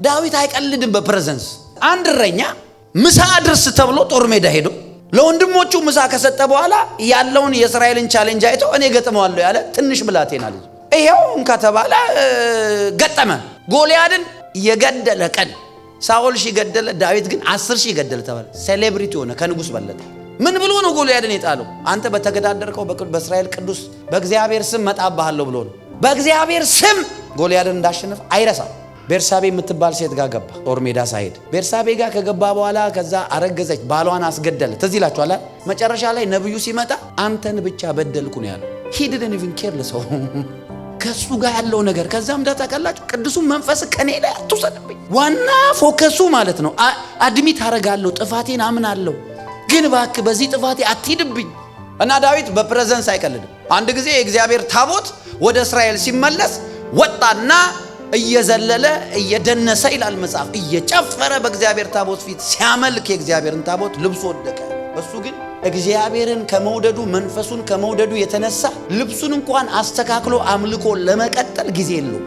ዳዊት አይቀልድም በፕሬዘንስ። አንድ እረኛ ምሳ ድርስ ተብሎ ጦር ሜዳ ሄዶ ለወንድሞቹ ምሳ ከሰጠ በኋላ ያለውን የእስራኤልን ቻሌንጅ አይቶ እኔ ገጥመዋለሁ ያለ ትንሽ ብላቴና ልጅ ይሄው እንከተባለ ገጠመ። ጎልያድን የገደለ ቀን ሳኦል ሺህ ገደለ፣ ዳዊት ግን 10 ሺህ ገደለ ተባለ። ሴሌብሪቲ ሆነ፣ ከንጉስ በለጠ። ምን ብሎ ነው ጎልያድን የጣለው? አንተ በተገዳደርከው በእስራኤል ቅዱስ በእግዚአብሔር ስም መጣባሃለሁ ብሎ ነው። በእግዚአብሔር ስም ጎልያድን እንዳሸነፈ አይረሳም። ቤርሳቤ የምትባል ሴት ጋር ገባ፣ ጦር ሜዳ ሳይሄድ። ቤርሳቤ ጋር ከገባ በኋላ ከዛ አረገዘች፣ ባሏን አስገደለ። ትዝ ይላችኋል። መጨረሻ ላይ ነብዩ ሲመጣ አንተን ብቻ በደልኩ ነው ያለው። he didn't even care ለሰው ከሱ ጋር ያለው ነገር። ከዛም ተቀላጭ ቅዱሱ መንፈስ ከኔ ላይ አትውሰድብኝ። ዋና ፎከሱ ማለት ነው አድሚት አረጋለሁ፣ ጥፋቴን አምናለሁ፣ ግን እባክህ በዚህ ጥፋቴ አትሂድብኝ። እና ዳዊት በፕሬዘንስ አይቀልድም። አንድ ጊዜ የእግዚአብሔር ታቦት ወደ እስራኤል ሲመለስ ወጣና እየዘለለ እየደነሰ ይላል መጽሐፍ፣ እየጨፈረ በእግዚአብሔር ታቦት ፊት ሲያመልክ የእግዚአብሔርን ታቦት ልብሱ ወደቀ። እሱ ግን እግዚአብሔርን ከመውደዱ መንፈሱን ከመውደዱ የተነሳ ልብሱን እንኳን አስተካክሎ አምልኮ ለመቀጠል ጊዜ የለው።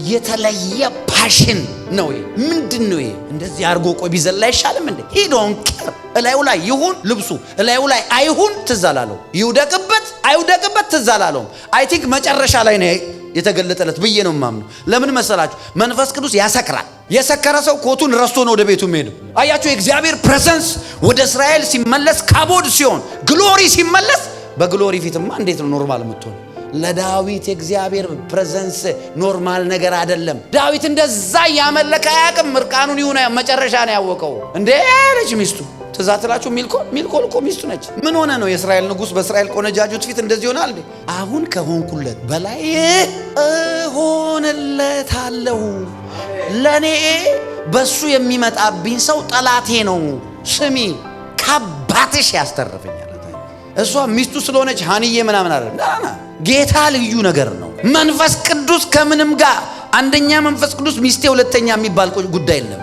የተለየ ፓሽን ነው ይሄ። ምንድነው ይሄ? እንደዚህ አርጎ ቆይ ቢዘላ አይሻልም እንዴ? ሂዶን ከር እላዩ ላይ ይሁን ልብሱ እላዩ ላይ አይሁን ትዛላለው፣ ይውደቅበት አይውደቅበት ትዛላለው። አይ ቲንክ መጨረሻ ላይ ነው የተገለጠለት ብዬ ነው ማምነው። ለምን መሰላችሁ? መንፈስ ቅዱስ ያሰክራል። የሰከረ ሰው ኮቱን ረስቶ ነው ወደ ቤቱ የሚሄደው። አያችሁ፣ የእግዚአብሔር ፕሬዘንስ ወደ እስራኤል ሲመለስ ካቦድ ሲሆን፣ ግሎሪ ሲመለስ፣ በግሎሪ ፊትማ እንዴት ነው ኖርማል የምትሆን? ለዳዊት የእግዚአብሔር ፕሬዘንስ ኖርማል ነገር አይደለም። ዳዊት እንደዛ ያመለከ አያውቅም። ምርቃኑን ይሁን መጨረሻ ነው ያወቀው። እንዴ አለች ሚስቱ። ተዛትላችሁ ሚልኮል እኮ ሚስቱ ነች። ምን ሆነ ነው የእስራኤል ንጉስ በእስራኤል ቆነጃጁት ፊት እንደዚህ ሆናል እንዴ? አሁን ከሆንኩለት በላይ እሆንለታለሁ። ለኔ በሱ የሚመጣብኝ ሰው ጠላቴ ነው። ስሚ ከአባትሽ ያስተርፈኛል። እሷ ሚስቱ ስለሆነች ሃንዬ ምናምን አይደለም። ጌታ ልዩ ነገር ነው። መንፈስ ቅዱስ ከምንም ጋር አንደኛ መንፈስ ቅዱስ ሚስቴ ሁለተኛ የሚባል ጉዳይ የለም።